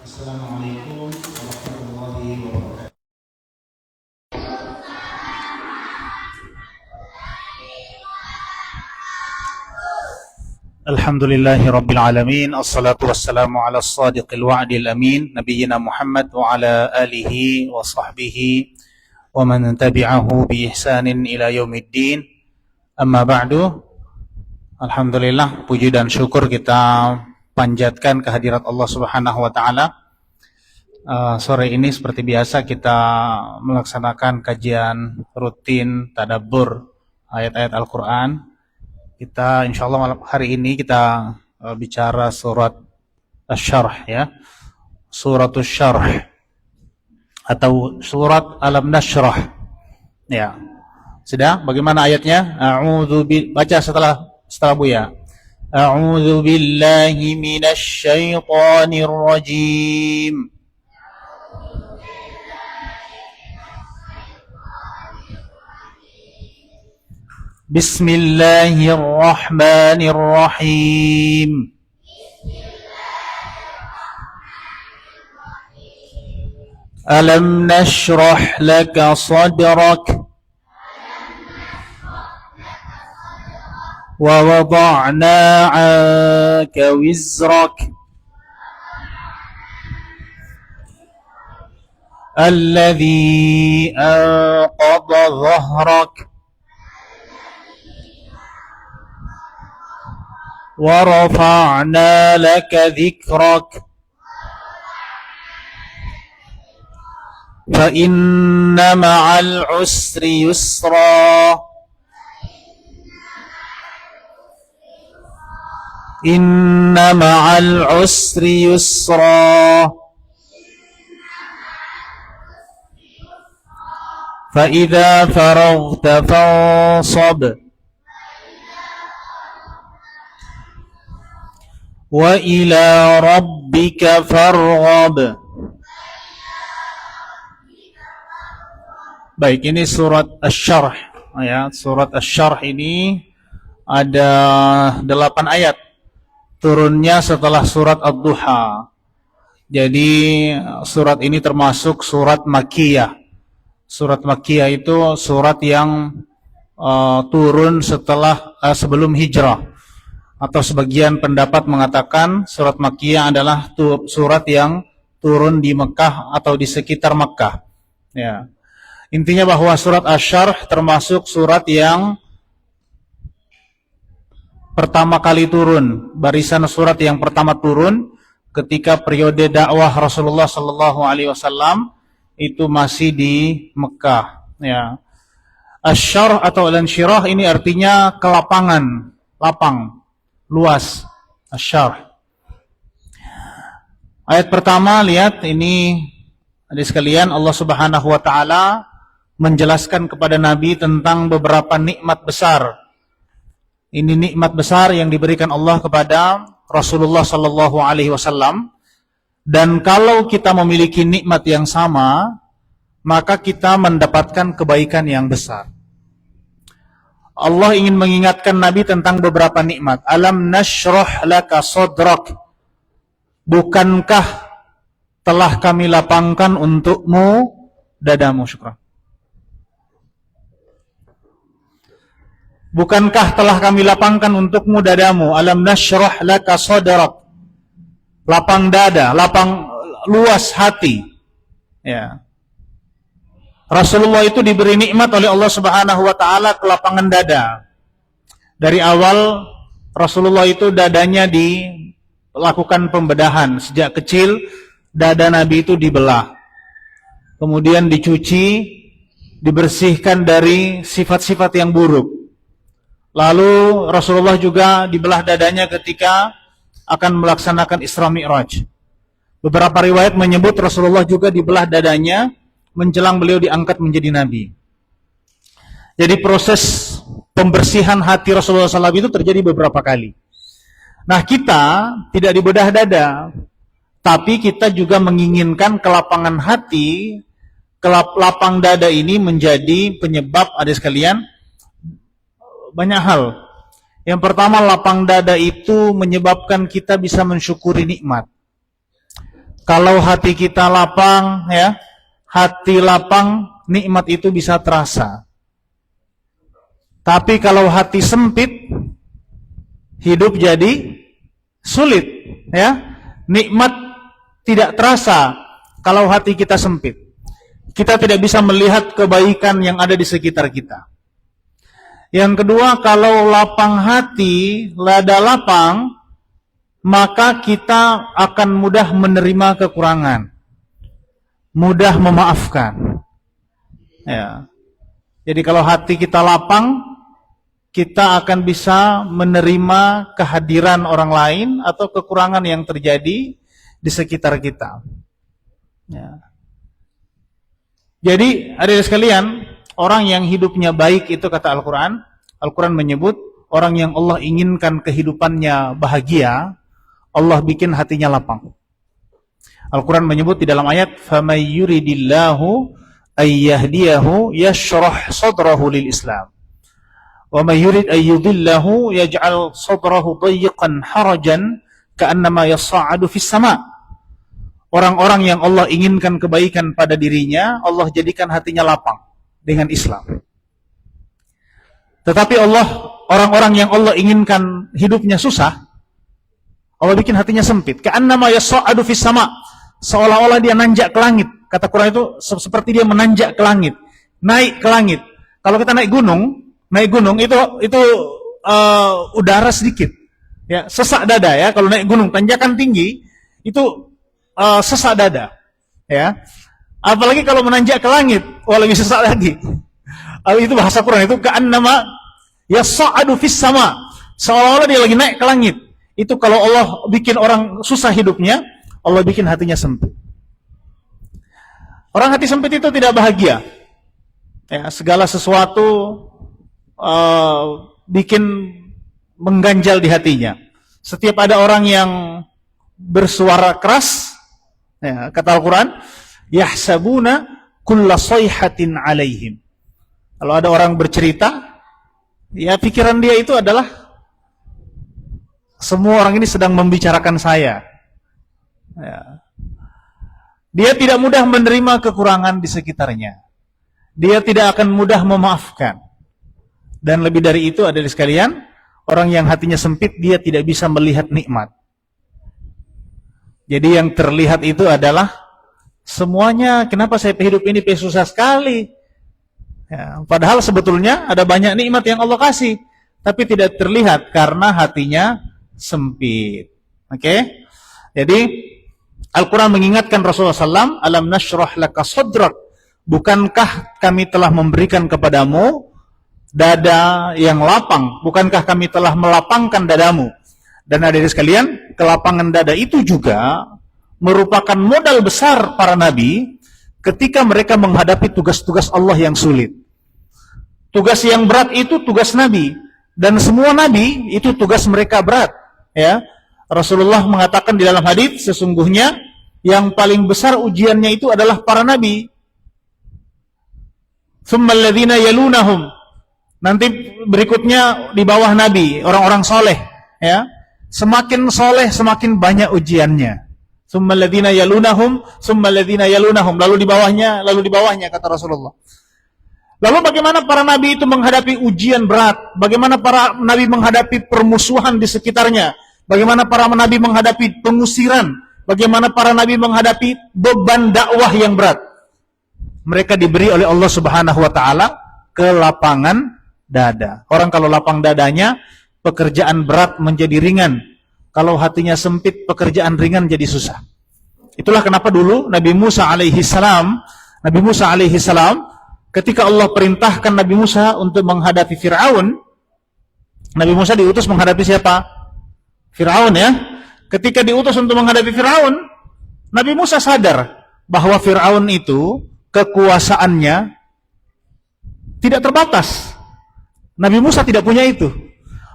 Assalamualaikum warahmatullahi wabarakatuh. Alhamdulillahi rabbil alamin. Assalatu wassalamu ala as-sadiqil wa'dil amin, nabiyyina Muhammad wa ala alihi wa sahbihi wa man tabi'ahu bi ihsanin ila yaumiddin. Amma ba'du. Alhamdulillah, puji dan syukur kita panjatkan kehadirat Allah Subhanahu wa taala. Sore ini seperti biasa kita melaksanakan kajian rutin tadabbur ayat-ayat Al-Qur'an. Kita insyaallah malam hari ini kita bicara surat Asy-Syarh ya. Suratul Syarh atau surat Alam Nashrah. Ya. Sudah? Bagaimana ayatnya? Baca setelah Buya. A'udzu billahi minasy syaithanir rajim. Bismillahirrahmanirrahim. Alam nashrah laka sadrak wa wada'na 'anka wizrak alladhi anqadha dhahrak wa rafa'na laka dhikrak fa inna ma'al usri yusra inna ma'al usri yusra fa idza faraghta fansab wa ila rabbika farghab. Baik, ini surat Asy-Syarh ya. Surat Asy-Syarh ini ada 8 ayat. Turunnya setelah surat Ad-Duha. Jadi surat ini termasuk surat Makkiyah. Surat Makkiyah itu surat yang turun setelah sebelum hijrah. Atau sebagian pendapat mengatakan surat Makkiyah adalah surat yang turun di Mekah atau di sekitar Mekah. Ya. Intinya bahwa surat Asy-Syarh termasuk surat yang pertama kali turun, barisan surat yang pertama turun ketika periode dakwah Rasulullah sallallahu alaihi wasallam itu masih di Mekah, ya. Asy-Syarh atau al-insyirah ini artinya kelapangan, lapang, luas. Asy-Syarh. Ayat pertama, lihat ini adik sekalian, Allah Subhanahu wa taala menjelaskan kepada Nabi tentang beberapa nikmat besar. Ini nikmat besar yang diberikan Allah kepada Rasulullah sallallahu alaihi wasallam. Dan kalau kita memiliki nikmat yang sama, maka kita mendapatkan kebaikan yang besar. Allah ingin mengingatkan Nabi tentang beberapa nikmat. Alam nashrah laka sadrak. Bukankah telah kami lapangkan untukmu dadamu? Syukran. Bukankah telah kami lapangkan untukmu dadamu? Alam nashrah laka sadrak. Lapang dada, lapang luas hati. Ya. Rasulullah itu diberi nikmat oleh Allah Subhanahu wa taala kelapangan dada. Dari awal Rasulullah itu dadanya dilakukan pembedahan. Sejak kecil dada Nabi itu dibelah. Kemudian dicuci, dibersihkan dari sifat-sifat yang buruk. Lalu Rasulullah juga dibelah dadanya ketika akan melaksanakan Isra Mi'raj. Beberapa riwayat menyebut Rasulullah juga dibelah dadanya menjelang beliau diangkat menjadi Nabi. Jadi proses pembersihan hati Rasulullah SAW itu terjadi beberapa kali. Nah, kita tidak dibedah dada, tapi kita juga menginginkan kelapangan hati. Lapang dada ini menjadi penyebab, adik sekalian, banyak hal. Yang pertama, lapang dada itu menyebabkan kita bisa mensyukuri nikmat. Kalau hati kita lapang, ya, hati lapang, nikmat itu bisa terasa. Tapi kalau hati sempit, hidup jadi sulit, ya. Nikmat tidak terasa kalau hati kita sempit. Kita tidak bisa melihat kebaikan yang ada di sekitar kita. Yang kedua, kalau lapang hati, dada lapang, maka kita akan mudah menerima kekurangan, mudah memaafkan. Ya. Jadi kalau hati kita lapang, kita akan bisa menerima kehadiran orang lain atau kekurangan yang terjadi di sekitar kita. Ya. Jadi, adik-adik sekalian, orang yang hidupnya baik itu kata Al-Quran, Al-Quran menyebut orang yang Allah inginkan kehidupannya bahagia, Allah bikin hatinya lapang. Al-Quran menyebut di dalam ayat, فَمَنْ يُرِدِ اللَّهُ أَنْ يَهْدِيَهُ يَشْرَحْ صَدْرَهُ لِلْإِسْلَامِ وَمَنْ يُرِدْ أَنْ يُضِلَّهُ يَجْعَلْ صَدْرَهُ ضَيِّقًا حَرَجًا كَأَنَّمَا يَصَّعَّدُ فِي السَّمَاءِ. Orang-orang yang Allah inginkan kebaikan pada dirinya, Allah jadikan hatinya lapang dengan Islam. Tetapi orang-orang yang Allah inginkan hidupnya susah, Allah bikin hatinya sempit. Ka'annama yas'adu fis sama, seolah-olah dia nanjak ke langit. Kata Quran itu seperti dia menanjak ke langit, naik ke langit. Kalau kita naik gunung itu udara sedikit, ya, sesak dada, ya. Kalau naik gunung tanjakan tinggi itu sesak dada, ya. Apalagi kalau menanjak ke langit, lebih sesak lagi. Itu bahasa Quran, itu ka'annama yas'adu fis sama, seolah-olah dia lagi naik ke langit. Itu kalau Allah bikin orang susah hidupnya, Allah bikin hatinya sempit. Orang hati sempit itu tidak bahagia, ya, segala sesuatu bikin mengganjal di hatinya. Setiap ada orang yang bersuara keras, ya, kata Al-Quran, yahsabuna kulla sayhatin alaihim. Kalau ada orang bercerita, ya, pikiran dia itu adalah semua orang ini sedang membicarakan saya. Ya. Dia tidak mudah menerima kekurangan di sekitarnya. Dia tidak akan mudah memaafkan. Dan lebih dari itu, adik sekalian, orang yang hatinya sempit, dia tidak bisa melihat nikmat. Jadi yang terlihat itu adalah semuanya, kenapa saya hidup ini susah sekali. Ya, padahal sebetulnya ada banyak nikmat yang Allah kasih, tapi tidak terlihat karena hatinya sempit. Oke? Jadi Al-Quran mengingatkan Rasulullah SAW, alam nashrah laka sadrak, bukankah kami telah memberikan kepadamu dada yang lapang, bukankah kami telah melapangkan dadamu. Dan hadirin sekalian, kelapangan dada itu juga merupakan modal besar para nabi ketika mereka menghadapi tugas-tugas Allah yang sulit. Tugas yang berat itu tugas nabi, dan semua nabi itu tugas mereka berat, ya. Rasulullah mengatakan di dalam hadis, sesungguhnya yang paling besar ujiannya itu adalah para nabi. Tsummal ladzina yalunahum, nanti berikutnya di bawah nabi, orang-orang soleh, ya. Semakin soleh semakin banyak ujiannya. Tsummal ladzina yalunahum, tsummal ladzina yalunahum, lalu di bawahnya kata Rasulullah. Lalu bagaimana para nabi itu menghadapi ujian berat? Bagaimana para nabi menghadapi permusuhan di sekitarnya? Bagaimana para nabi menghadapi pengusiran? Bagaimana para nabi menghadapi beban dakwah yang berat? Mereka diberi oleh Allah Subhanahu wa taala kelapangan dada. Orang kalau lapang dadanya, pekerjaan berat menjadi ringan. Kalau hatinya sempit, pekerjaan ringan jadi susah. Itulah kenapa dulu Nabi Musa alaihi salam, ketika Allah perintahkan Nabi Musa untuk menghadapi Fir'aun, Nabi Musa diutus menghadapi siapa? Fir'aun, ya. Ketika diutus untuk menghadapi Fir'aun, Nabi Musa sadar bahwa Fir'aun itu kekuasaannya tidak terbatas. Nabi Musa tidak punya itu.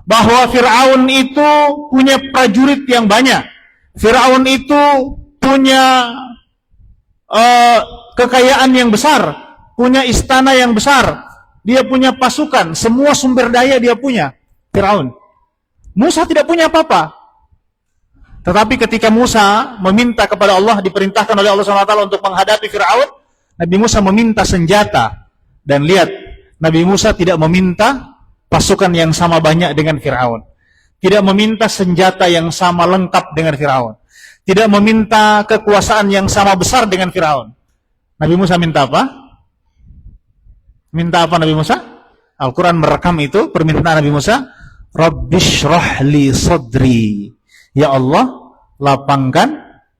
Bahwa Fir'aun itu punya prajurit yang banyak. Fir'aun itu punya kekayaan yang besar, punya istana yang besar, dia punya pasukan, semua sumber daya dia punya. Fir'aun. Musa tidak punya apa-apa. Tetapi ketika Musa meminta kepada Allah, diperintahkan oleh Allah SWT untuk menghadapi Fir'aun, Nabi Musa meminta senjata. Dan lihat, Nabi Musa tidak meminta pasukan yang sama banyak dengan Fir'aun. Tidak meminta senjata yang sama lengkap dengan Fir'aun. Tidak meminta kekuasaan yang sama besar dengan Fir'aun. Nabi Musa minta apa? Minta apa Nabi Musa? Al-Quran merekam itu permintaan Nabi Musa. Rabbishrah li sadri. Ya Allah, lapangkan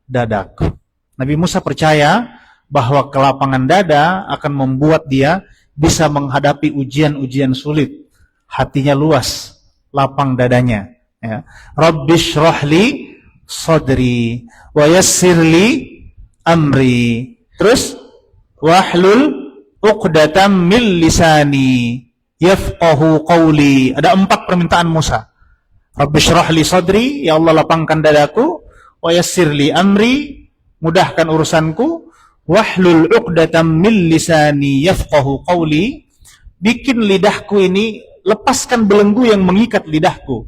dadaku. Nabi Musa percaya bahwa kelapangan dada akan membuat dia bisa menghadapi ujian-ujian sulit. Hatinya luas, lapang dadanya. Ya. Rabbishrah li sadri wa yassir li amri. Terus wahlul 'uqdatam min lisani yafqahu qawli. Ada 4 permintaan Musa. Rabbishrah li sadri, ya Allah lapangkan dadaku, wa yassir li amri, mudahkan urusanku, wahlul 'uqdatam min lisani yafqahu qawli, bikin lidahku ini, lepaskan belenggu yang mengikat lidahku.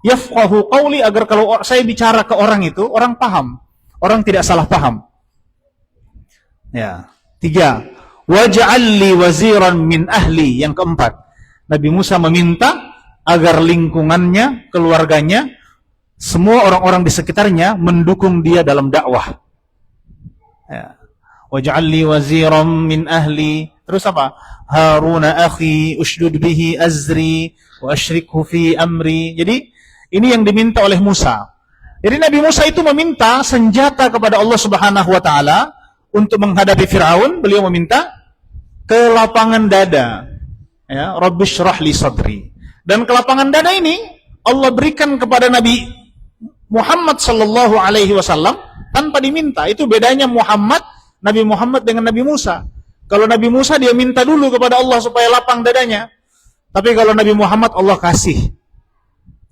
Yafqahu qawli, agar kalau saya bicara ke orang itu, orang paham, orang tidak salah paham. Ya. 3, waj'al li waziran min ahli. Yang keempat, Nabi Musa meminta agar lingkungannya, keluarganya, semua orang-orang di sekitarnya mendukung dia dalam dakwah. Ya. Waj'al li waziran min ahli. Terus apa? Haruna akhi ushdud bihi azri wa asyrikhu fi amri. Jadi ini yang diminta oleh Musa. Jadi Nabi Musa itu meminta senjata kepada Allah Subhanahu wa taala untuk menghadapi Firaun. Beliau meminta kelapangan dada. Ya, Rabbishrah li sadri. Dan kelapangan dada ini Allah berikan kepada Nabi Muhammad sallallahu alaihi wasallam tanpa diminta. Itu bedanya Nabi Muhammad dengan Nabi Musa. Kalau Nabi Musa dia minta dulu kepada Allah supaya lapang dadanya. Tapi kalau Nabi Muhammad Allah kasih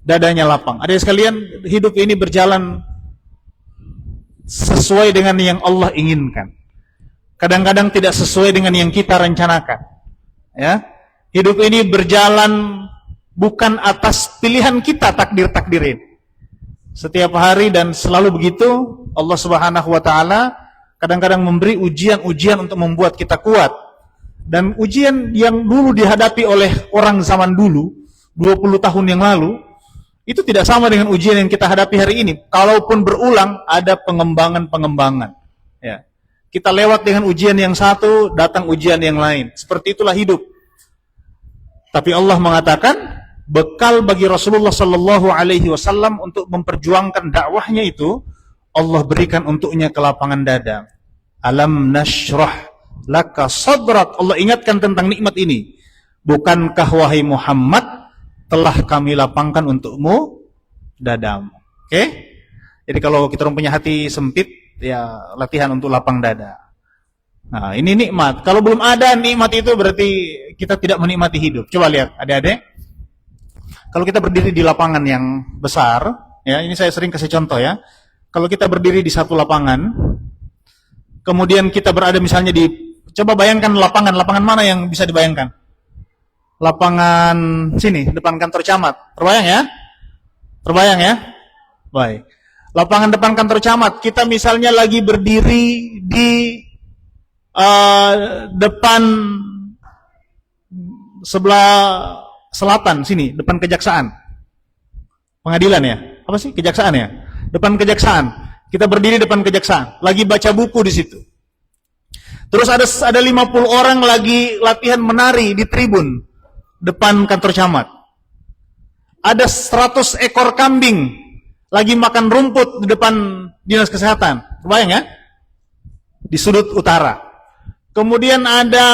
dadanya lapang. Adik sekalian, hidup ini berjalan sesuai dengan yang Allah inginkan. Kadang-kadang tidak sesuai dengan yang kita rencanakan. Ya. Hidup ini berjalan bukan atas pilihan kita takdir-takdirin. Setiap hari dan selalu begitu, Allah Subhanahu wa taala kadang-kadang memberi ujian-ujian untuk membuat kita kuat. Dan ujian yang dulu dihadapi oleh orang zaman dulu, 20 tahun yang lalu, itu tidak sama dengan ujian yang kita hadapi hari ini. Kalaupun berulang, ada pengembangan-pengembangan. Ya. Kita lewat dengan ujian yang satu, datang ujian yang lain. Seperti itulah hidup. Tapi Allah mengatakan, bekal bagi Rasulullah sallallahu alaihi wasallam untuk memperjuangkan dakwahnya itu, Allah berikan untuknya kelapangan dada. Alam nashrah laka sadrak. Allah ingatkan tentang nikmat ini. Bukankah wahai Muhammad telah kami lapangkan untukmu dadamu. Oke? Jadi kalau kita punya hati sempit, ya latihan untuk lapang dada. Nah, ini nikmat. Kalau belum ada nikmat itu berarti kita tidak menikmati hidup. Coba lihat, adik-adik. Kalau kita berdiri di lapangan yang besar, ya ini saya sering kasih contoh ya. Kalau kita berdiri di satu lapangan, kemudian kita berada misalnya coba bayangkan lapangan mana yang bisa dibayangkan? Lapangan sini, depan kantor camat. Terbayang ya? Terbayang ya? Baik. Lapangan depan kantor camat, kita misalnya lagi berdiri di depan sebelah selatan sini, depan kejaksaan. Pengadilan ya? Apa sih? Kejaksaan ya? Depan kejaksaan. Kita berdiri depan kejaksaan, lagi baca buku di situ. Terus ada 50 orang lagi latihan menari di tribun depan kantor camat. Ada 100 ekor kambing lagi makan rumput di depan dinas kesehatan. Kebayang ya? Di sudut utara. Kemudian ada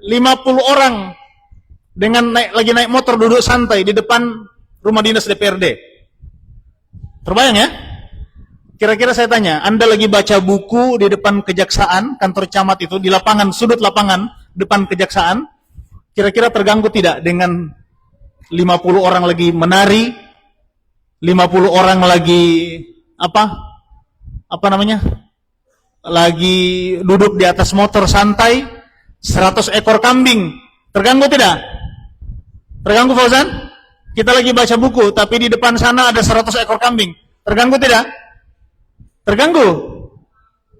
50 orang lagi naik motor duduk santai di depan rumah dinas DPRD. Terbayang ya? Kira-kira saya tanya, Anda lagi baca buku di depan kejaksaan, kantor camat itu, di lapangan, sudut lapangan, depan kejaksaan, kira-kira terganggu tidak dengan 50 orang lagi menari, 50 orang lagi, apa namanya, lagi duduk di atas motor santai, 100 ekor kambing, terganggu tidak? Terganggu Fauzan? Kita lagi baca buku, tapi di depan sana ada 100 ekor kambing. Terganggu tidak? Terganggu.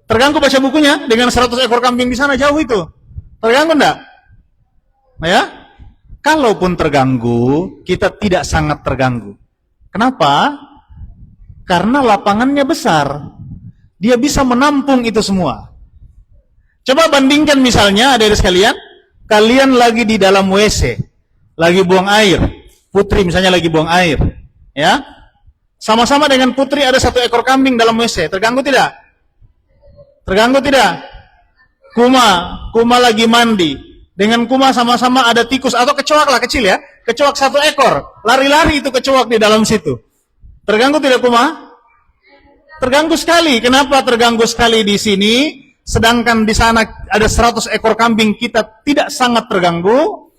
Terganggu baca bukunya dengan 100 ekor kambing di sana jauh itu. Terganggu enggak? Ya? Kalaupun terganggu, kita tidak sangat terganggu. Kenapa? Karena lapangannya besar. Dia bisa menampung itu semua. Coba bandingkan misalnya, adik-adik sekalian, kalian lagi di dalam WC, lagi buang air. Putri misalnya lagi buang air, ya. Sama-sama dengan Putri ada 1 ekor kambing dalam WC. Terganggu tidak? Terganggu tidak? Kuma lagi mandi. Dengan Kuma sama-sama ada tikus atau kecoak lah kecil ya. Kecoak 1 ekor. Lari-lari itu kecoak di dalam situ. Terganggu tidak Kuma? Terganggu sekali. Kenapa terganggu sekali di sini? Sedangkan di sana ada 100 ekor kambing, kita tidak sangat terganggu.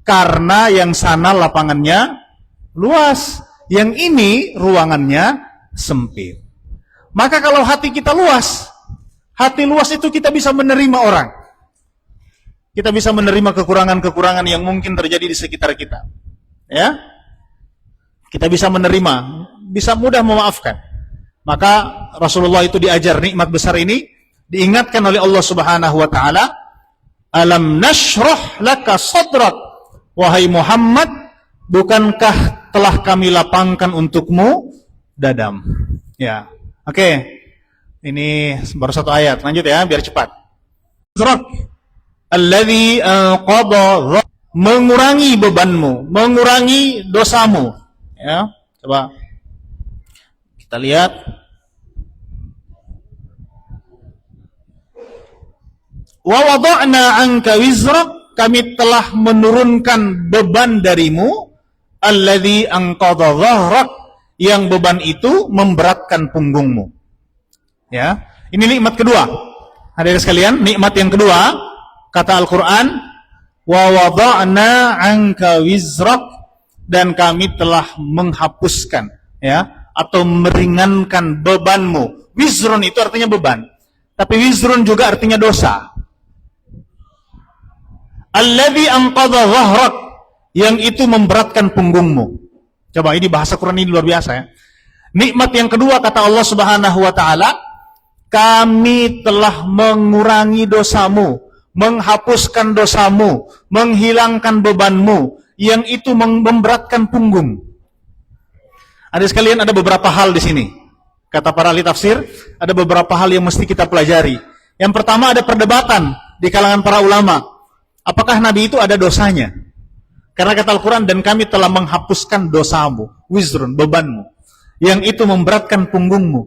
Karena yang sana lapangannya luas. Yang ini ruangannya sempit. Maka kalau hati kita luas, hati luas itu kita bisa menerima orang. Kita bisa menerima kekurangan-kekurangan yang mungkin terjadi di sekitar kita. Ya? Kita bisa menerima, bisa mudah memaafkan. Maka Rasulullah itu diajar nikmat besar ini, diingatkan oleh Allah Subhanahu wa taala, "Alam nashrah laka sadrak." Wahai Muhammad, bukankah telah kami lapangkan untukmu dadam? Ya. Oke. Ini baru 1 ayat. Lanjut ya, biar cepat. Sadrak alladzi anqadha, mengurangi bebanmu, mengurangi dosamu. Ya, coba kita lihat. Wa wada'na 'anka wizrak, kami telah menurunkan beban darimu, alladzi anqadha dhahrak, yang beban itu memberatkan punggungmu. Ya, ini nikmat kedua. Hadirin sekalian, nikmat yang kedua, kata Al-Quran, wa wada'na 'anka wizrak, dan kami telah menghapuskan, ya, atau meringankan bebanmu. Wizrun itu artinya beban, tapi wizrun juga artinya dosa. Alladzi anqadha dhahrak, yang itu memberatkan punggungmu. Coba, ini bahasa Quran ini luar biasa ya. Nikmat yang kedua kata Allah Subhanahu wa taala, kami telah mengurangi dosamu, menghapuskan dosamu, menghilangkan bebanmu, yang itu memberatkan punggung. Ada sekalian, ada beberapa hal di sini. Kata para ahli tafsir, ada beberapa hal yang mesti kita pelajari. Yang pertama, ada perdebatan di kalangan para ulama. Apakah Nabi itu ada dosanya? Karena kata Al-Quran, dan kami telah menghapuskan dosamu, wizrun, bebanmu, yang itu memberatkan punggungmu.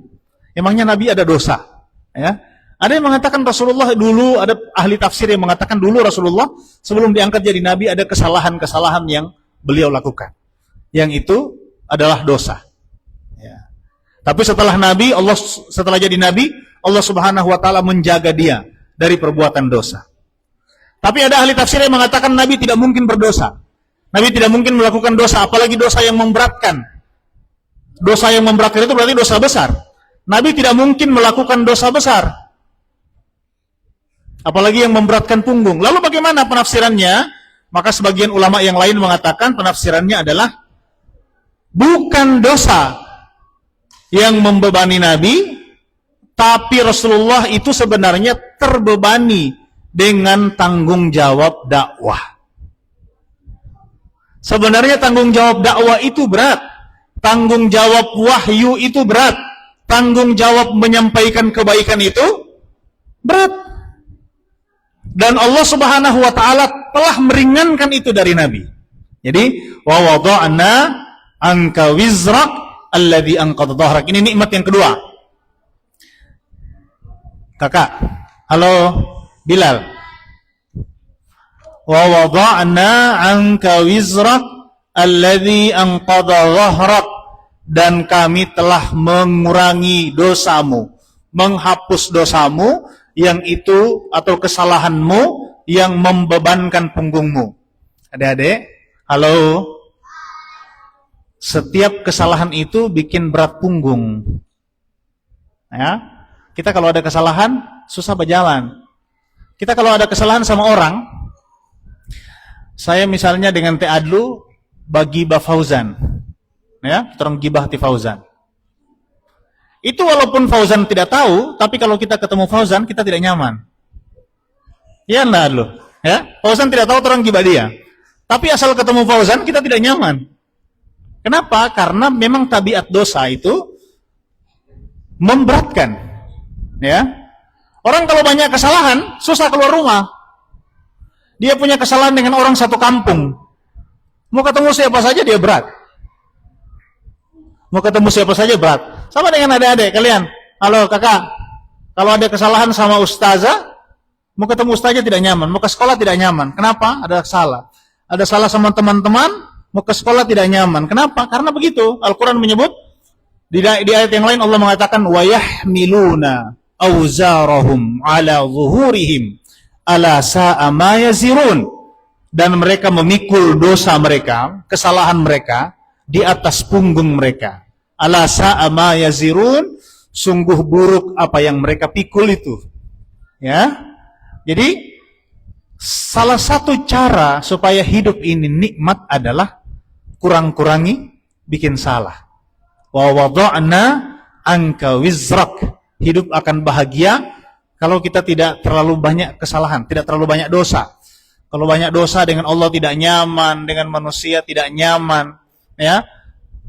Emangnya Nabi ada dosa? Ya. Ada yang mengatakan Rasulullah dulu, ada ahli tafsir yang mengatakan dulu Rasulullah sebelum diangkat jadi Nabi ada kesalahan-kesalahan yang beliau lakukan. Yang itu adalah dosa. Ya. Tapi setelah Nabi, setelah jadi Nabi, Allah Subhanahu wa taala menjaga dia dari perbuatan dosa. Tapi ada ahli tafsir yang mengatakan Nabi tidak mungkin berdosa. Nabi tidak mungkin melakukan dosa, apalagi dosa yang memberatkan. Dosa yang memberatkan itu berarti dosa besar. Nabi tidak mungkin melakukan dosa besar, apalagi yang memberatkan punggung. Lalu bagaimana penafsirannya? Maka sebagian ulama yang lain mengatakan penafsirannya adalah bukan dosa yang membebani Nabi, tapi Rasulullah itu sebenarnya terbebani dengan tanggung jawab dakwah. Sebenarnya tanggung jawab dakwah itu berat, tanggung jawab wahyu itu berat, tanggung jawab menyampaikan kebaikan itu berat. Dan Allah Subhanahu wa taala telah meringankan itu dari Nabi. Jadi, wa wada'na 'anka wizrak alladzi anqadha dhahrak. Ini nikmat yang kedua. Kakak, halo Bilal. Wa wada'na 'anka wizrak alladzi anqadha dhahrak, dan kami telah mengurangi dosamu, menghapus dosamu, yang itu atau kesalahanmu yang membebankan punggungmu. Adik-adik, halo. Setiap kesalahan itu bikin berat punggung. Ya. Kita kalau ada kesalahan susah berjalan. Kita kalau ada kesalahan sama orang, saya misalnya dengan Teh Adlu bagi Ba Fauzan. Ya, terang gibah Ti Fauzan. Itu walaupun Fauzan tidak tahu, tapi kalau kita ketemu Fauzan, kita tidak nyaman. Iya enggak loh? Ya, Fauzan tidak tahu orang gibah dia. Tapi asal ketemu Fauzan, kita tidak nyaman. Kenapa? Karena memang tabiat dosa itu memberatkan. Ya. Orang kalau banyak kesalahan, susah keluar rumah. Dia punya kesalahan dengan orang satu kampung. Mau ketemu siapa saja dia berat. Mau ketemu siapa saja berat. Sama dengan adik-adik kalian. Halo kakak, kalau ada kesalahan sama ustazah, mau ketemu ustazah tidak nyaman. Mau ke sekolah tidak nyaman. Kenapa? Ada salah. Ada salah sama teman-teman, mau ke sekolah tidak nyaman. Kenapa? Karena begitu. Al-Quran menyebut, di ayat yang lain Allah mengatakan, وَيَحْمِلُونَ أَوْزَارَهُمْ عَلَى ظُهُورِهِمْ أَلَا سَاءَ مَا يَزِرُونَ. Dan mereka memikul dosa mereka, kesalahan mereka, di atas punggung mereka. Ala sa'a ma yazirun, sungguh buruk apa yang mereka pikul itu. Ya. Jadi salah satu cara supaya hidup ini nikmat adalah kurang-kurangi bikin salah. Wa wada'na anka wizrak. Hidup akan bahagia kalau kita tidak terlalu banyak kesalahan, tidak terlalu banyak dosa. Kalau banyak dosa dengan Allah tidak nyaman, dengan manusia tidak nyaman. Ya,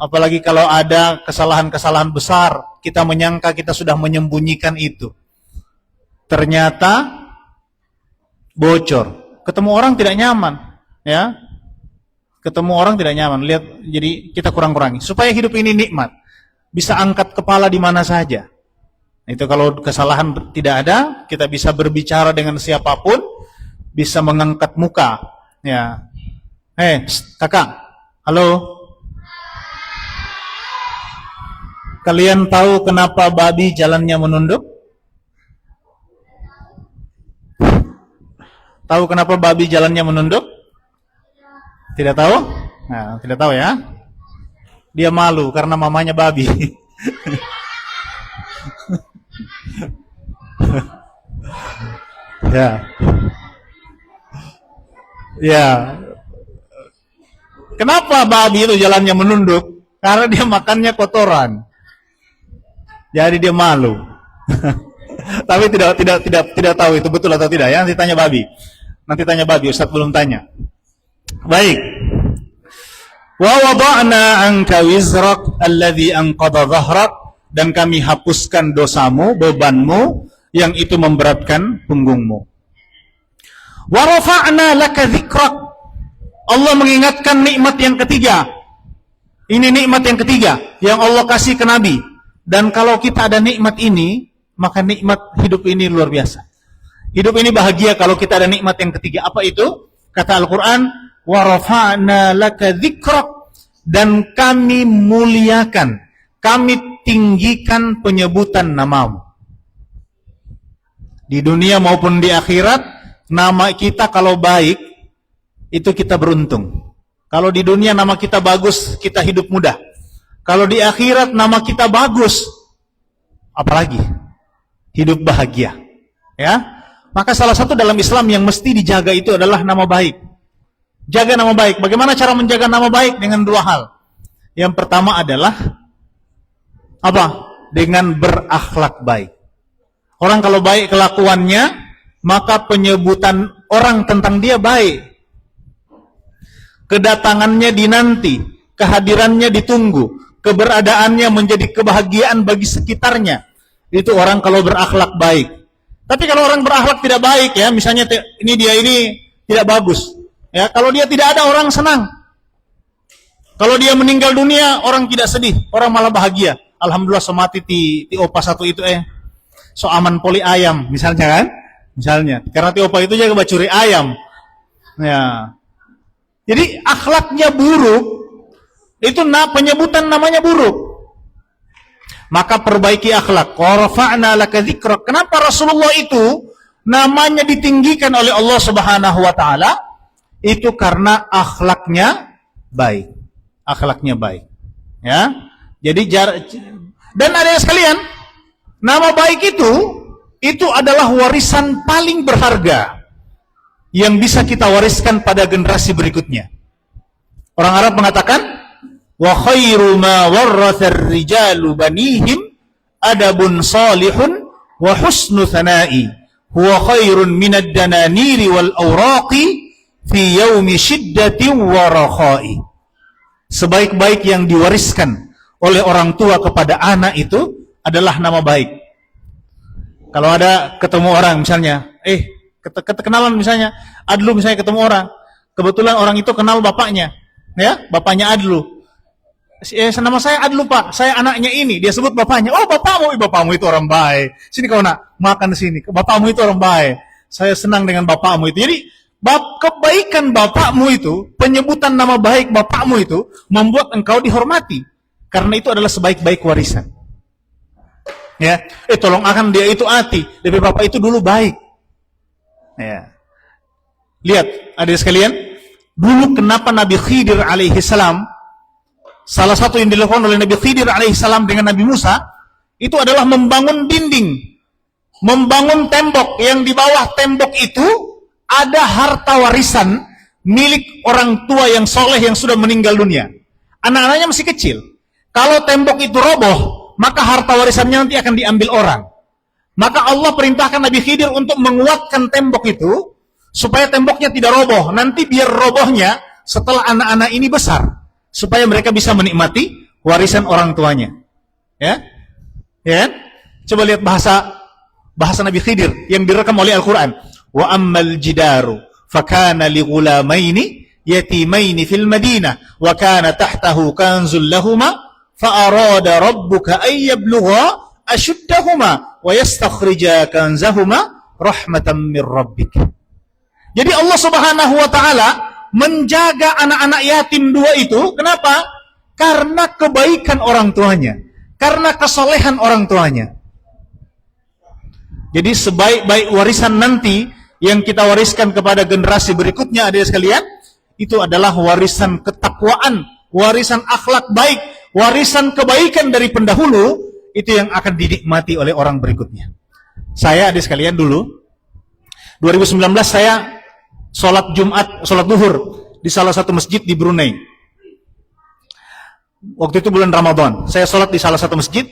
apalagi kalau ada kesalahan-kesalahan besar, kita menyangka kita sudah menyembunyikan itu. Ternyata bocor. Ketemu orang tidak nyaman, ya. Ketemu orang tidak nyaman. Lihat, jadi kita kurang-kurangi supaya hidup ini nikmat. Bisa angkat kepala di mana saja. Itu kalau kesalahan tidak ada, kita bisa berbicara dengan siapapun, bisa mengangkat muka, ya. Kakak, halo. Kalian tahu kenapa babi jalannya menunduk? Tahu kenapa babi jalannya menunduk? Tidak tahu? Nah, tidak tahu ya. Dia malu karena mamanya babi. Ya. Ya. Kenapa babi itu jalannya menunduk? Karena dia makannya kotoran. Jadi dia malu. Tapi tidak tahu itu betul atau tidak ya. Nanti tanya babi. Ustaz belum tanya. Baik. Wa wada'na anka wizrak alladhi anqadha dhahrak, dan kami hapuskan dosamu, bebanmu yang itu memberatkan punggungmu. Wa rafa'na laka dzikrak. Allah mengingatkan nikmat yang ketiga. Ini nikmat yang ketiga yang Allah kasih ke Nabi. Dan kalau kita ada nikmat ini, maka nikmat hidup ini luar biasa. Hidup ini bahagia kalau kita ada nikmat yang ketiga. Apa itu? Kata Al-Quran, wa rafa'na laka dzikrak, dan kami muliakan, kami tinggikan penyebutan namamu. Di dunia maupun di akhirat, nama kita kalau baik, itu kita beruntung. Kalau di dunia nama kita bagus, kita hidup mudah. Kalau di akhirat nama kita bagus, apalagi hidup bahagia. Ya, maka salah satu dalam Islam yang mesti dijaga itu adalah nama baik. Jaga nama baik. Bagaimana cara menjaga nama baik? Dengan dua hal. Yang pertama adalah apa? Dengan berakhlak baik. Orang kalau baik kelakuannya, maka penyebutan orang tentang dia baik. Kedatangannya dinanti, kehadirannya ditunggu, keberadaannya menjadi kebahagiaan bagi sekitarnya. Itu orang kalau berakhlak baik. Tapi kalau orang berakhlak tidak baik, ya, misalnya ini tidak bagus, ya, kalau dia tidak ada orang senang. Kalau dia meninggal dunia, orang tidak sedih, orang malah bahagia. Alhamdulillah semati ti opa satu itu so aman poli ayam, misalnya kan? Misalnya, karena ti opa itu jaga bacuri ayam. Ya. Jadi akhlaknya buruk, itu penyebutan namanya buruk. Maka perbaiki akhlak. Wa rafa'na laka dzikrak. Kenapa Rasulullah itu namanya ditinggikan oleh Allah Subhanahu wa taala? Itu karena akhlaknya baik. Akhlaknya baik. Ya. Jadi dan ada yang sekalian, nama baik itu adalah warisan paling berharga yang bisa kita wariskan pada generasi berikutnya. Orang Arab mengatakan, wa khairu ma warrathar rijalu banihim adabun salihun wa husnu thana'i huwa khairun minad dananiri wal awraqi fi yaumi syiddatin wa rakha'i. Sebaik-baik yang diwariskan oleh orang tua kepada anak itu adalah nama baik. Kalau ada ketemu orang misalnya, kenalan misalnya, Adlu misalnya ketemu orang, kebetulan orang itu kenal bapaknya, ya, bapaknya Adlu. Nama saya Adlu Pak, saya anaknya ini. Dia sebut bapaknya, oh bapakmu itu orang baik. Sini kau nak makan di sini, bapakmu itu orang baik. Saya senang dengan bapakmu itu. Jadi kebaikan bapakmu itu, penyebutan nama baik bapakmu itu membuat engkau dihormati, karena itu adalah sebaik-baik warisan. Ya, tolong akan dia itu hati, tapi bapak itu dulu baik. Ya. Lihat, adik sekalian, dulu kenapa Nabi Khidir alaihi salam, salah satu yang dilakukan oleh Nabi Khidir alaihi salam dengan Nabi Musa, itu adalah membangun dinding, membangun tembok, yang di bawah tembok itu ada harta warisan milik orang tua yang soleh yang sudah meninggal dunia. Anak-anaknya masih kecil. Kalau tembok itu roboh, maka harta warisannya nanti akan diambil orang. Maka Allah perintahkan Nabi Khidir untuk menguatkan tembok itu, supaya temboknya tidak roboh. Nanti biar robohnya setelah anak-anak ini besar, supaya mereka bisa menikmati warisan orang tuanya. Ya, ya. Coba lihat bahasa Nabi Khidir yang direkam oleh Al-Quran. Wa ammal jidaru fakana li ghulamaini yatimaini fil madinah wa kana tahtahu kanzul lahuma فَأَرَادَ رَبُّكَ أَنْ يَبْلُغَا أَشُدَّهُمَا وَيَسْتَخْرِجَا كَنْزَهُمَا رَحْمَةً مِنْ رَبِّكَ. Jadi Allah Subhanahu wa taala menjaga anak-anak yatim dua itu. Kenapa? Karena kebaikan orang tuanya, karena kesolehan orang tuanya. Jadi sebaik-baik warisan nanti yang kita wariskan kepada generasi berikutnya, adik sekalian, itu adalah warisan ketakwaan, warisan akhlak baik, warisan kebaikan dari pendahulu, itu yang akan dinikmati oleh orang berikutnya. Saya, adik sekalian, dulu 2019 saya sholat duhur di salah satu masjid di Brunei. Waktu itu bulan Ramadan, saya sholat di salah satu masjid.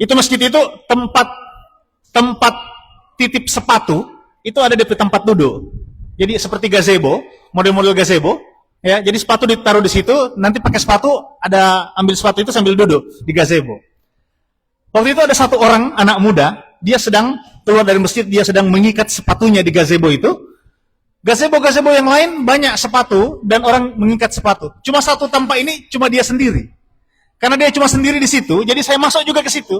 Itu masjid itu tempat titip sepatu, itu ada di tempat duduk. Jadi seperti gazebo, model-model gazebo. Ya, jadi sepatu ditaruh di situ, nanti pakai sepatu, ambil sepatu itu sambil duduk di gazebo. Waktu itu ada satu orang anak muda, dia sedang keluar dari masjid, dia sedang mengikat sepatunya di gazebo itu. Gazebo-gazebo yang lain banyak sepatu dan orang mengikat sepatu. Cuma satu tanpa ini, cuma dia sendiri. Karena dia cuma sendiri di situ, jadi saya masuk juga ke situ.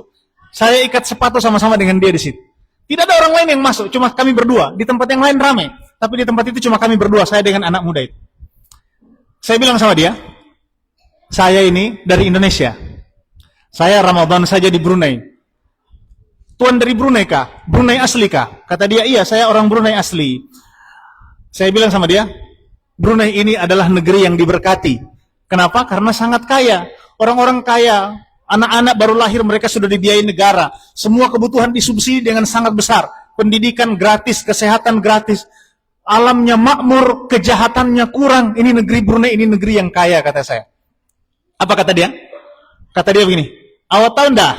Saya ikat sepatu sama-sama dengan dia di situ. Tidak ada orang lain yang masuk, cuma kami berdua. Di tempat yang lain ramai, tapi di tempat itu cuma kami berdua, saya dengan anak muda itu. Saya bilang sama dia, saya ini dari Indonesia. Saya Ramadan saja di Brunei. Tuan dari Brunei kah? Brunei asli kah? Kata dia, iya, saya orang Brunei asli. Saya bilang sama dia, Brunei ini adalah negeri yang diberkati. Kenapa? Karena sangat kaya. Orang-orang kaya, anak-anak baru lahir mereka sudah dibiayai negara. Semua kebutuhan disubsidi dengan sangat besar. Pendidikan gratis, kesehatan gratis. Alamnya makmur, kejahatannya kurang. Ini negeri Brunei, ini negeri yang kaya, kata saya. Apa kata dia? Kata dia begini, awak tahu enggak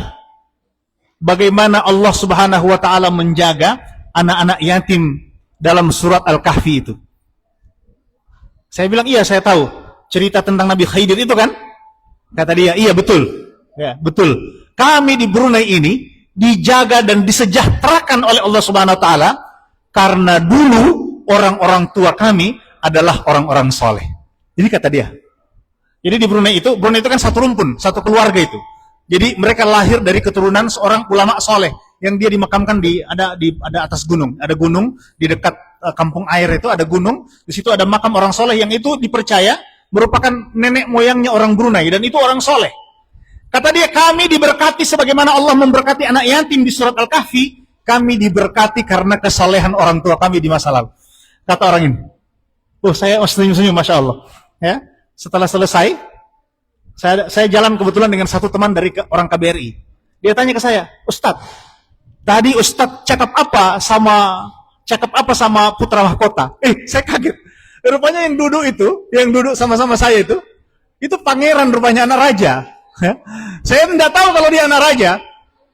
bagaimana Allah Subhanahu wa taala menjaga anak-anak yatim dalam surat Al-Kahfi itu? Saya bilang, iya, saya tahu. Cerita tentang Nabi Khidir itu kan? Kata dia, iya, betul. Ya, betul. Kami di Brunei ini dijaga dan disejahterakan oleh Allah Subhanahu wa taala karena dulu orang-orang tua kami adalah orang-orang soleh. Jadi kata dia. Jadi di Brunei itu kan satu rumpun, satu keluarga itu. Jadi mereka lahir dari keturunan seorang ulama soleh yang dia dimakamkan ada atas gunung. Ada gunung di dekat kampung air itu ada gunung. Di situ ada makam orang soleh yang itu dipercaya merupakan nenek moyangnya orang Brunei dan itu orang soleh. Kata dia, kami diberkati sebagaimana Allah memberkati anak yatim di surat Al-Kahfi. Kami diberkati karena kesalehan orang tua kami di masa lalu. Kata orang ini. Saya senyum-senyum, Masya Allah. Ya, setelah selesai, saya jalan kebetulan dengan satu teman dari orang KBRI. Dia tanya ke saya, Ustadz, tadi Ustadz cakap apa sama putra mahkota? Saya kaget. Rupanya yang duduk sama-sama saya itu pangeran rupanya, anak raja. Ya. Saya tidak tahu kalau dia anak raja.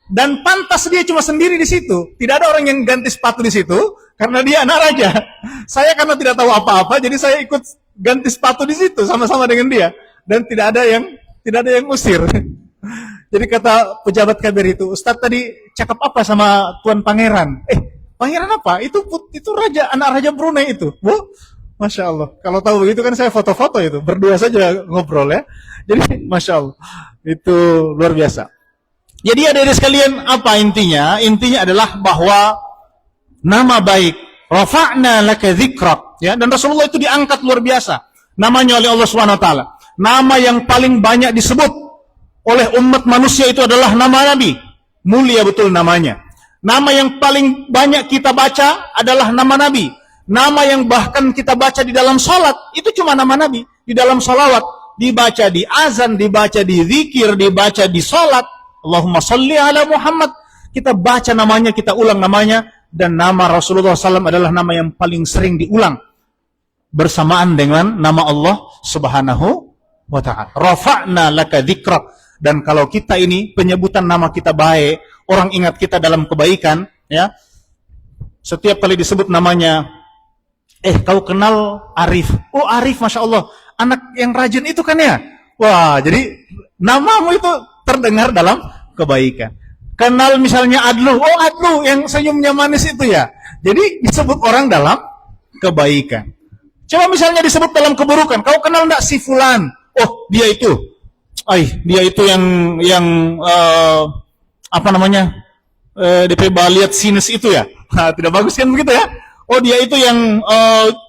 Dan pantas dia cuma sendiri di situ. Tidak ada orang yang ganti sepatu di situ karena dia anak raja. Saya karena tidak tahu apa-apa, jadi saya ikut ganti sepatu di situ sama-sama dengan dia. Dan tidak ada yang usir. Jadi kata pejabat kabir itu, Ustadz tadi cakap apa sama Tuan Pangeran? Pangeran apa? Itu raja, anak raja Brunei itu. Wah, Masya Allah. Kalau tahu begitu kan saya foto-foto itu. Berdua saja ngobrol ya. Jadi Masya Allah. Itu luar biasa. Jadi adik-adik sekalian, apa intinya? Intinya adalah bahwa nama baik, rafa'na laka dzikrak, ya, dan Rasulullah itu diangkat luar biasa namanya oleh Allah Subhanahu wa taala. Nama yang paling banyak disebut oleh umat manusia itu adalah nama Nabi. Mulia betul namanya. Nama yang paling banyak kita baca adalah nama Nabi. Nama yang bahkan kita baca di dalam salat itu cuma nama Nabi. Di dalam salawat dibaca, di azan dibaca, di zikir dibaca, di salat Allahumma salli ala Muhammad. Kita baca namanya, kita ulang namanya, dan nama Rasulullah SAW adalah nama yang paling sering diulang bersamaan dengan nama Allah Subhanahu wa ta'ala. Rafa'na laka dzikrak. Dan kalau kita ini penyebutan nama kita baik, orang ingat kita dalam kebaikan, ya. Setiap kali disebut namanya, kau kenal Arif? Oh, Arif, Masya Allah, anak yang rajin itu kan ya? Wah, jadi namamu itu terdengar dalam kebaikan. Kenal misalnya Adlu, oh Adlu yang senyumnya manis itu ya. Jadi disebut orang dalam kebaikan. Coba misalnya disebut dalam keburukan, kau kenal enggak si fulan? Oh, dia itu. Dia itu yang apa namanya? DP Baliat sinus itu ya. Nah, tidak bagus kan begitu ya? Oh, dia itu yang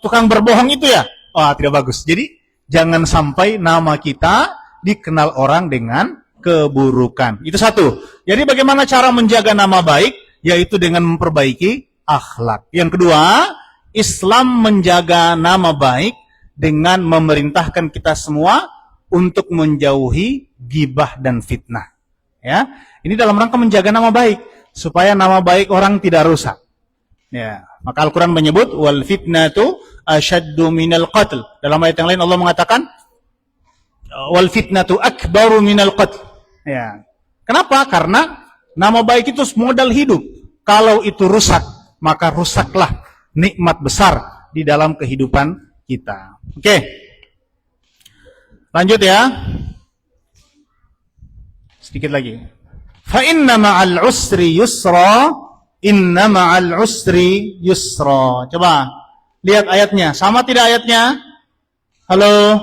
tukang berbohong itu ya. Wah, tidak bagus. Jadi jangan sampai nama kita dikenal orang dengan keburukan. Itu satu. Jadi bagaimana cara menjaga nama baik? Yaitu dengan memperbaiki akhlak. Yang kedua, Islam menjaga nama baik dengan memerintahkan kita semua untuk menjauhi ghibah dan fitnah. Ya, ini dalam rangka menjaga nama baik supaya nama baik orang tidak rusak. Ya, maka Al-Quran menyebut wal fitnatu asyaddu minal qatl. Dalam ayat yang lain Allah mengatakan wal fitnatu akbaru minal qatl. Ya. Kenapa? Karena nama baik itu modal hidup. Kalau itu rusak, maka rusaklah nikmat besar di dalam kehidupan kita. Oke. Lanjut ya. Sedikit lagi. Fa inna ma'al usri yusra, inna ma'al usri yusra. Coba lihat ayatnya. Sama tidak ayatnya? Halo.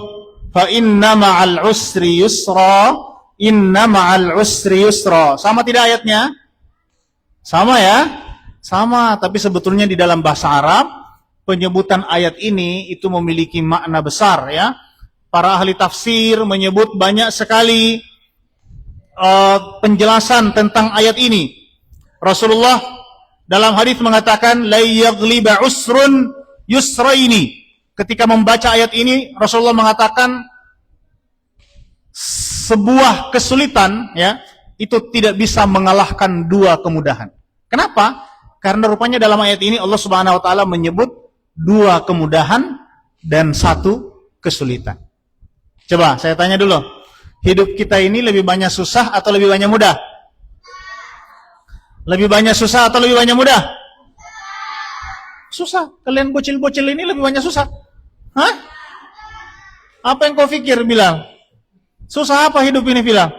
Fa inna ma'al usri yusra, inna ma'al usri yusra. Sama tidak ayatnya? Sama ya? Sama, tapi sebetulnya di dalam bahasa Arab penyebutan ayat ini itu memiliki makna besar ya. Para ahli tafsir menyebut banyak sekali penjelasan tentang ayat ini. Rasulullah dalam hadis mengatakan la yaghliba usrun yusraini. Ketika membaca ayat ini Rasulullah mengatakan sebuah kesulitan ya itu tidak bisa mengalahkan dua kemudahan. Kenapa? Karena rupanya dalam ayat ini Allah Subhanahu wa taala menyebut dua kemudahan dan satu kesulitan. Coba saya tanya dulu, hidup kita ini lebih banyak susah atau lebih banyak mudah? Lebih banyak susah atau lebih banyak mudah? Susah. Kalian bocil-bocil ini lebih banyak susah. Hah? Apa yang kau pikir bilang? Susah apa hidup ini bilang?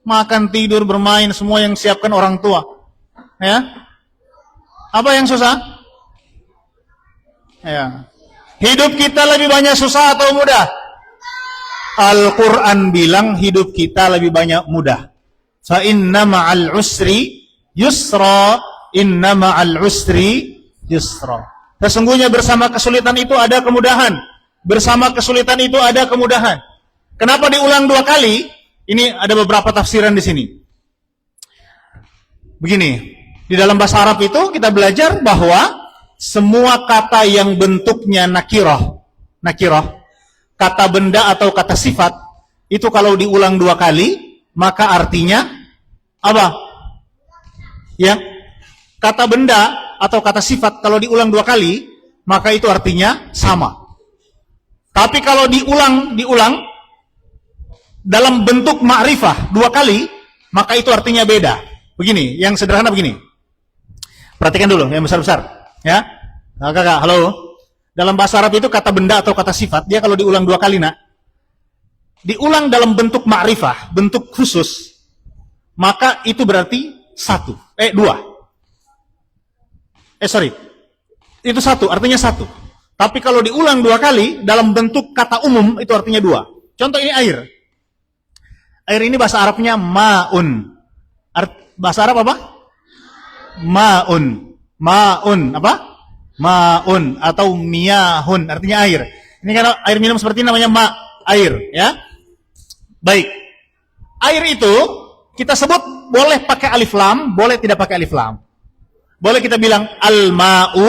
Makan, tidur, bermain, semua yang siapkan orang tua. Ya? Apa yang susah? Ya. Hidup kita lebih banyak susah atau mudah? Al-Quran bilang hidup kita lebih banyak mudah. Fa inna ma'al usri yusra, inna ma'al usri yusra. Sesungguhnya bersama kesulitan itu ada kemudahan. Bersama kesulitan itu ada kemudahan. Kenapa diulang dua kali? Ini ada beberapa tafsiran di sini. Begini, di dalam bahasa Arab itu kita belajar bahwa semua kata yang bentuknya nakirah, kata benda atau kata sifat, itu kalau diulang dua kali, maka artinya apa? Ya, kata benda atau kata sifat kalau diulang dua kali, maka itu artinya sama. Tapi kalau diulang dalam bentuk ma'rifah dua kali, maka itu artinya beda. Begini, yang sederhana begini. Perhatikan dulu yang besar-besar, ya. Kakak, halo. Dalam bahasa Arab itu kata benda atau kata sifat, dia kalau diulang 2 kali, nak, diulang dalam bentuk ma'rifah, bentuk khusus, maka itu berarti 2. Itu 1, artinya 1. Tapi kalau diulang 2 kali dalam bentuk kata umum, itu artinya 2. Contoh ini air. Air ini bahasa Arabnya ma'un. Bahasa Arab apa? Ma'un. Ma'un apa? Ma'un atau miyahun, artinya air. Ini kan air minum seperti ini namanya air, ya. Baik. Air itu kita sebut boleh pakai alif lam, boleh tidak pakai alif lam. Boleh kita bilang al-ma'u,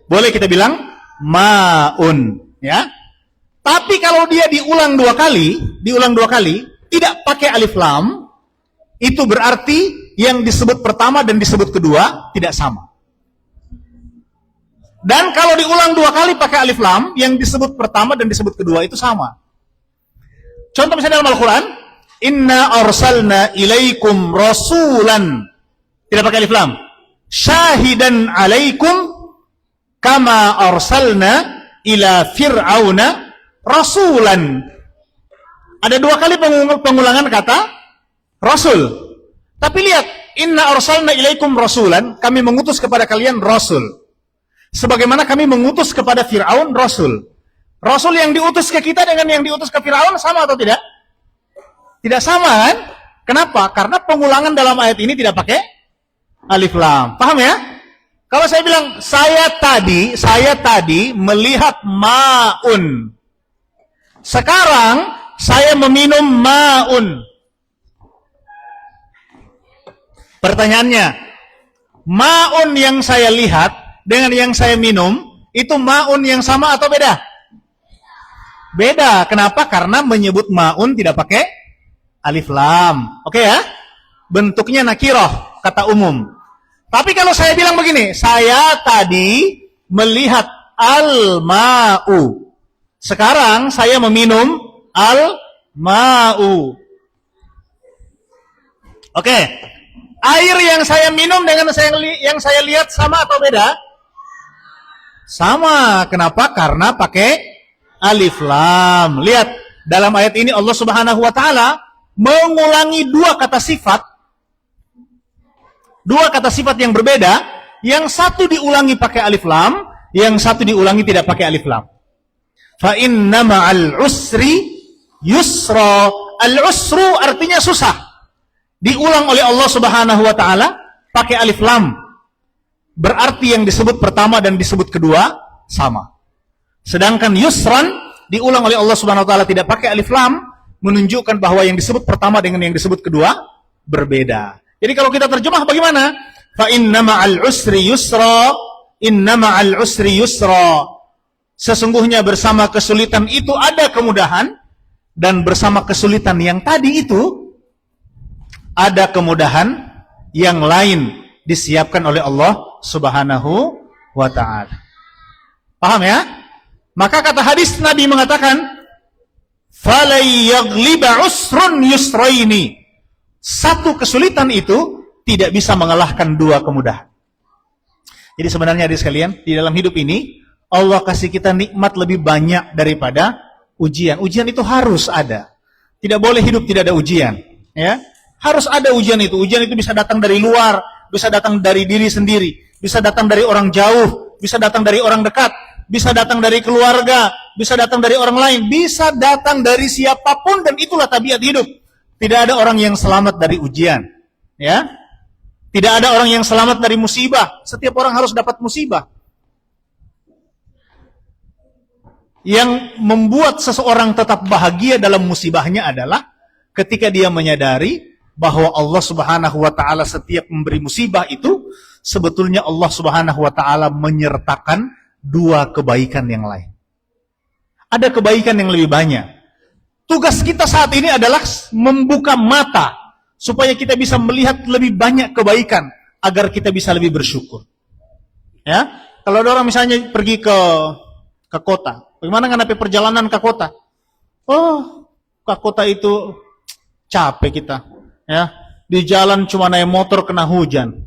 boleh kita bilang ma'un, ya. Tapi kalau dia diulang 2 kali, tidak pakai alif lam, itu berarti yang disebut pertama dan disebut kedua tidak sama. Dan kalau diulang 2 kali pakai alif lam, yang disebut pertama dan disebut kedua itu sama. Contoh misalnya dalam Al-Quran, inna arsalna ilaikum rasulan, tidak pakai alif lam, syahidan alaikum kama arsalna ila fir'auna rasulan. Ada 2 kali pengulangan kata rasul. Tapi lihat, inna arsalna ilaikum rasulan, kami mengutus kepada kalian rasul. Sebagaimana kami mengutus kepada Fir'aun rasul. Rasul yang diutus ke kita dengan yang diutus ke Fir'aun sama atau tidak? Tidak sama kan? Kenapa? Karena pengulangan dalam ayat ini tidak pakai alif lam. Paham ya? Kalau saya bilang saya tadi melihat ma'un. Sekarang saya meminum ma'un. Pertanyaannya, ma'un yang saya lihat dengan yang saya minum, itu ma'un yang sama atau beda? Beda. Kenapa? Karena menyebut ma'un tidak pakai alif lam. Oke ya? Bentuknya nakiroh, kata umum. Tapi kalau saya bilang begini, saya tadi melihat al-ma'u. Sekarang saya meminum al-ma'u. Oke. Air yang saya minum dengan yang saya lihat sama atau beda? Sama. Kenapa? Karena pakai alif lam. Lihat, dalam ayat ini Allah Subhanahu wa taala mengulangi 2 kata sifat. 2 kata sifat yang berbeda, yang satu diulangi pakai alif lam, yang satu diulangi tidak pakai alif lam. Fa inna ma'al usri yusra. Al-usru artinya susah. Diulang oleh Allah Subhanahu wa taala pakai alif lam. Berarti yang disebut pertama dan disebut kedua sama. Sedangkan yusran diulang oleh Allah Subhanahu wa taala tidak pakai alif lam, menunjukkan bahwa yang disebut pertama dengan yang disebut kedua berbeda. Jadi kalau kita terjemah bagaimana? Fa inna ma'al usri yusra, inna ma'al usri yusra. Sesungguhnya bersama kesulitan itu ada kemudahan, dan bersama kesulitan yang tadi itu ada kemudahan yang lain disiapkan oleh Allah Subhanahu wa ta'ala. Paham ya? Maka kata hadis Nabi mengatakan, falay yaghliba usrun yusraini. Satu kesulitan itu tidak bisa mengalahkan 2 kemudahan. Jadi sebenarnya adik sekalian, di dalam hidup ini Allah kasih kita nikmat lebih banyak daripada ujian. Ujian itu harus ada. Tidak boleh hidup tidak ada ujian, ya. Harus ada ujian itu. Ujian itu bisa datang dari luar, bisa datang dari diri sendiri, bisa datang dari orang jauh, bisa datang dari orang dekat, bisa datang dari keluarga, bisa datang dari orang lain, bisa datang dari siapapun, dan itulah tabiat hidup. Tidak ada orang yang selamat dari ujian, ya. Tidak ada orang yang selamat dari musibah. Setiap orang harus dapat musibah. Yang membuat seseorang tetap bahagia dalam musibahnya adalah ketika dia menyadari bahwa Allah Subhanahu wa taala setiap memberi musibah itu sebetulnya Allah Subhanahu wa taala menyertakan 2 kebaikan yang lain. Ada kebaikan yang lebih banyak. Tugas kita saat ini adalah membuka mata supaya kita bisa melihat lebih banyak kebaikan agar kita bisa lebih bersyukur. Ya, kalau ada orang misalnya pergi ke kota, bagaimana ngadapi perjalanan ke kota? Oh, ke kota itu capek kita. Ya, di jalan cuma naik motor kena hujan,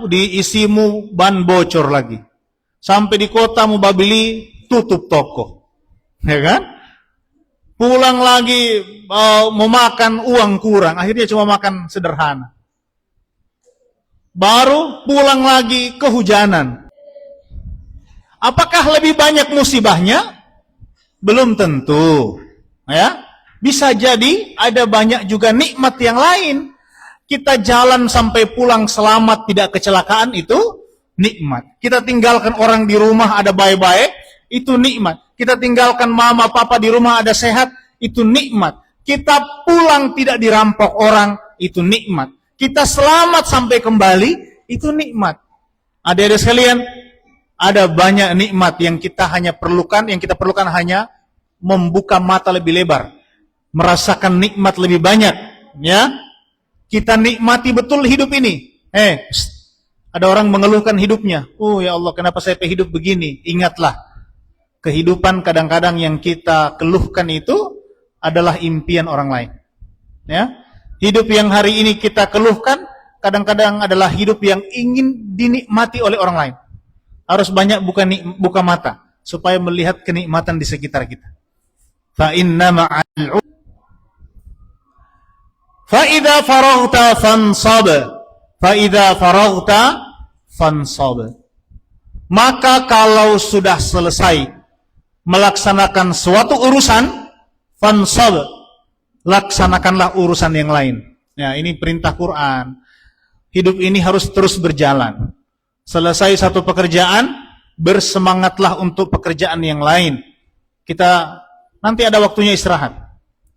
diisimu ban bocor lagi, sampai di kota mau beli tutup toko, ya kan? Pulang lagi mau makan uang kurang, akhirnya cuma makan sederhana. Baru pulang lagi kehujanan. Apakah lebih banyak musibahnya? Belum tentu, ya. Bisa jadi ada banyak juga nikmat yang lain. Kita jalan sampai pulang selamat, tidak kecelakaan, itu nikmat. Kita tinggalkan orang di rumah ada baik-baik, itu nikmat. Kita tinggalkan mama papa di rumah ada sehat, itu nikmat. Kita pulang tidak dirampok orang, itu nikmat. Kita selamat sampai kembali, itu nikmat. Adik-adik sekalian, ada banyak nikmat yang kita perlukan hanya membuka mata lebih lebar, merasakan nikmat lebih banyak, ya. Kita nikmati betul hidup ini. Ada orang mengeluhkan hidupnya. Oh ya Allah, kenapa saya hidup begini? Ingatlah, kehidupan kadang-kadang yang kita keluhkan itu adalah impian orang lain. Ya, hidup yang hari ini kita keluhkan kadang-kadang adalah hidup yang ingin dinikmati oleh orang lain. Harus banyak buka mata supaya melihat kenikmatan di sekitar kita. Fa inna ma'al fa idza faraghta fansab. Fa idza faraghta fansab. Maka kalau sudah selesai melaksanakan suatu urusan, fansab, laksanakanlah urusan yang lain. Ya, ini perintah Quran. Hidup ini harus terus berjalan. Selesai satu pekerjaan, bersemangatlah untuk pekerjaan yang lain. Kita nanti ada waktunya istirahat.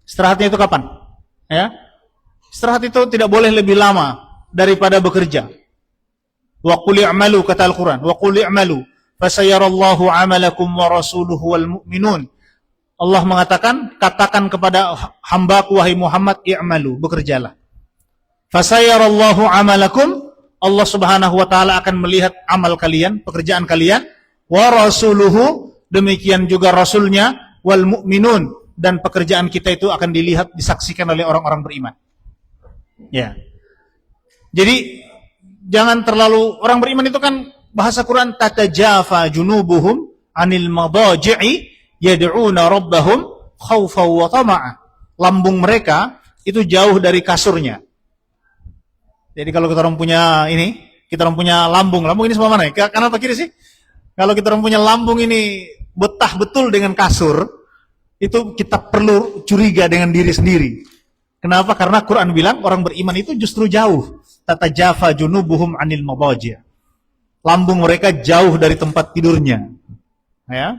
Istirahatnya itu kapan? Ya. Istirahat itu tidak boleh lebih lama daripada bekerja. Wa qul i'malu, kata Al-Quran. Wa qul i'malu fasayarallahu 'amalakum wa rasuluhu wal mu'minun. Allah mengatakan, katakan kepada hambaku wahai Muhammad, i'malu, bekerjalah. Fasayarallahu 'amalakum, Allah Subhanahu wa taala akan melihat amal kalian, pekerjaan kalian, wa rasuluhu, demikian juga rasulnya, wal mu'minun, dan pekerjaan kita itu akan dilihat, disaksikan oleh orang-orang beriman. Ya. Jadi jangan terlalu, orang beriman itu kan bahasa Quran, tatajafa junubuhum anil madaji'i yad'una rabbahum khaufa wa tama'a. Lambung mereka itu jauh dari kasurnya. Jadi kalau kita orang punya lambung ini sebelah mana ya? Kanan atau kiri sih? Kalau kita orang punya lambung ini betah betul dengan kasur, itu kita perlu curiga dengan diri sendiri. Kenapa? Karena Quran bilang orang beriman itu justru jauh. Tatajafa junubuhum anil madaji'. Lambung mereka jauh dari tempat tidurnya. Ya.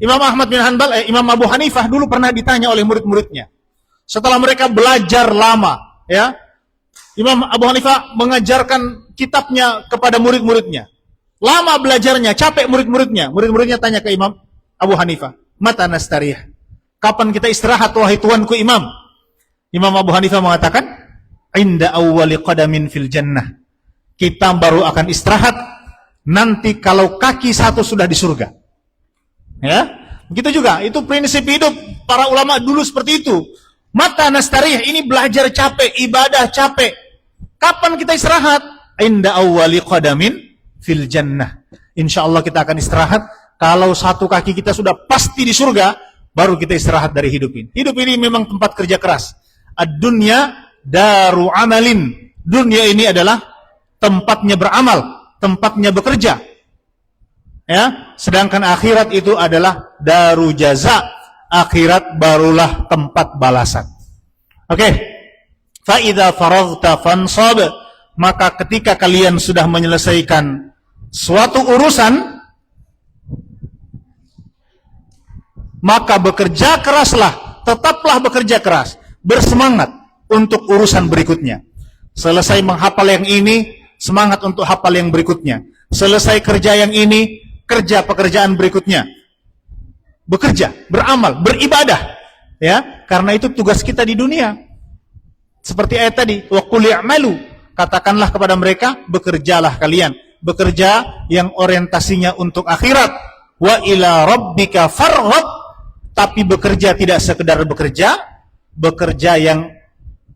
Imam Ahmad bin Hanbal, Imam Abu Hanifah dulu pernah ditanya oleh murid-muridnya. Setelah mereka belajar lama, ya, Imam Abu Hanifah mengajarkan kitabnya kepada murid-muridnya. Lama belajarnya, capek murid-muridnya. Murid-muridnya tanya ke Imam Abu Hanifah, mata nastariyah? Kapan kita istirahat wahai tuanku Imam? Imam Abu Hanifah mengatakan, inda awwali qadamin fil jannah. Kita baru akan istirahat nanti kalau kaki satu sudah di surga. Ya, begitu juga. Itu prinsip hidup para ulama dulu seperti itu. Mata nastarih, ini belajar capek, ibadah capek. Kapan kita istirahat? Inda awwali qadamin fil jannah. Insyaallah kita akan istirahat kalau satu kaki kita sudah pasti di surga, baru kita istirahat dari hidup ini. Hidup ini memang tempat kerja keras. Ad-dunya daru amalin. Dunia ini adalah tempatnya beramal, tempatnya bekerja. Ya, sedangkan akhirat itu adalah daru jaza. Akhirat barulah tempat balasan. Oke. Fa idza faraghta fansab, maka ketika kalian sudah menyelesaikan suatu urusan, maka bekerja keraslah, tetaplah bekerja keras, bersemangat untuk urusan berikutnya. Selesai menghafal yang ini, semangat untuk hafal yang berikutnya. Selesai kerja yang ini, kerja pekerjaan berikutnya. Bekerja, beramal, beribadah. Ya, karena itu tugas kita di dunia. Seperti ayat tadi, wa qul i'malu, katakanlah kepada mereka, bekerjalah kalian. Bekerja yang orientasinya untuk akhirat. Wa ila rabbika farghab, tapi bekerja tidak sekedar bekerja, bekerja yang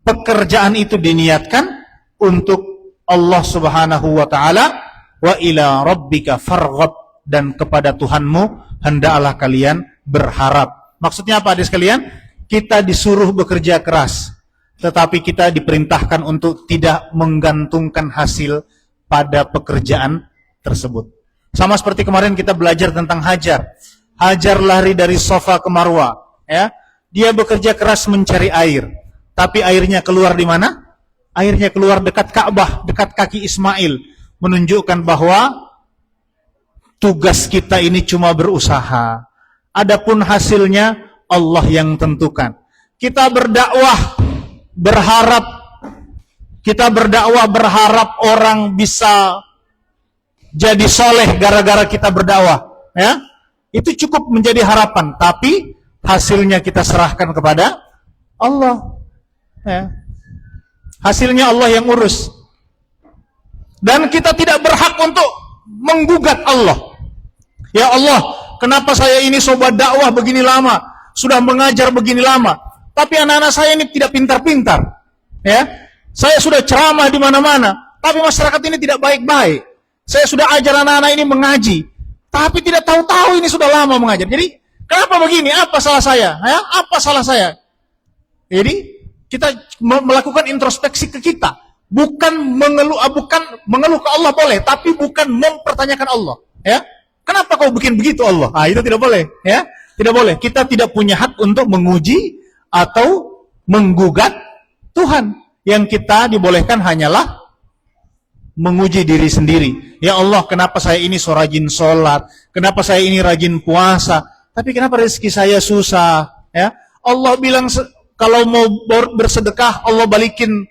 pekerjaan itu diniatkan untuk Allah Subhanahu wa taala, wa ila rabbika farghab, dan kepada Tuhanmu hendaklah kalian berharap. Maksudnya apa adik sekalian? Kita disuruh bekerja keras, tetapi kita diperintahkan untuk tidak menggantungkan hasil pada pekerjaan tersebut. Sama seperti kemarin kita belajar tentang Hajar. Hajar lari dari Safa ke Marwa, ya. Dia bekerja keras mencari air, tapi airnya keluar di mana? Airnya keluar dekat Ka'bah, dekat kaki Ismail, menunjukkan bahwa tugas kita ini cuma berusaha. Adapun hasilnya Allah yang tentukan. Kita berdakwah berharap orang bisa jadi soleh gara-gara kita berdakwah, ya. Itu cukup menjadi harapan, tapi hasilnya kita serahkan kepada Allah, ya. Hasilnya Allah yang urus. Dan kita tidak berhak untuk menggugat Allah. Ya Allah, kenapa saya ini sobat dakwah begini lama, sudah mengajar begini lama, tapi anak-anak saya ini tidak pintar-pintar. Ya, saya sudah ceramah di mana-mana, tapi masyarakat ini tidak baik-baik. Saya sudah ajar anak-anak ini mengaji, tapi tidak tahu-tahu ini sudah lama mengajar. Jadi, kenapa begini? Apa salah saya? Ya, apa salah saya? Jadi, kita melakukan introspeksi ke kita, bukan mengeluh ke Allah boleh, tapi bukan mempertanyakan Allah, ya. Kenapa kau bikin begitu Allah? Itu tidak boleh, ya. Tidak boleh. Kita tidak punya hak untuk menguji atau menggugat Tuhan. Yang kita dibolehkan hanyalah menguji diri sendiri. Ya Allah, kenapa saya ini so rajin sholat? Kenapa saya ini rajin puasa? Tapi kenapa rezeki saya susah? Ya, Allah bilang kalau mau bersedekah, Allah balikin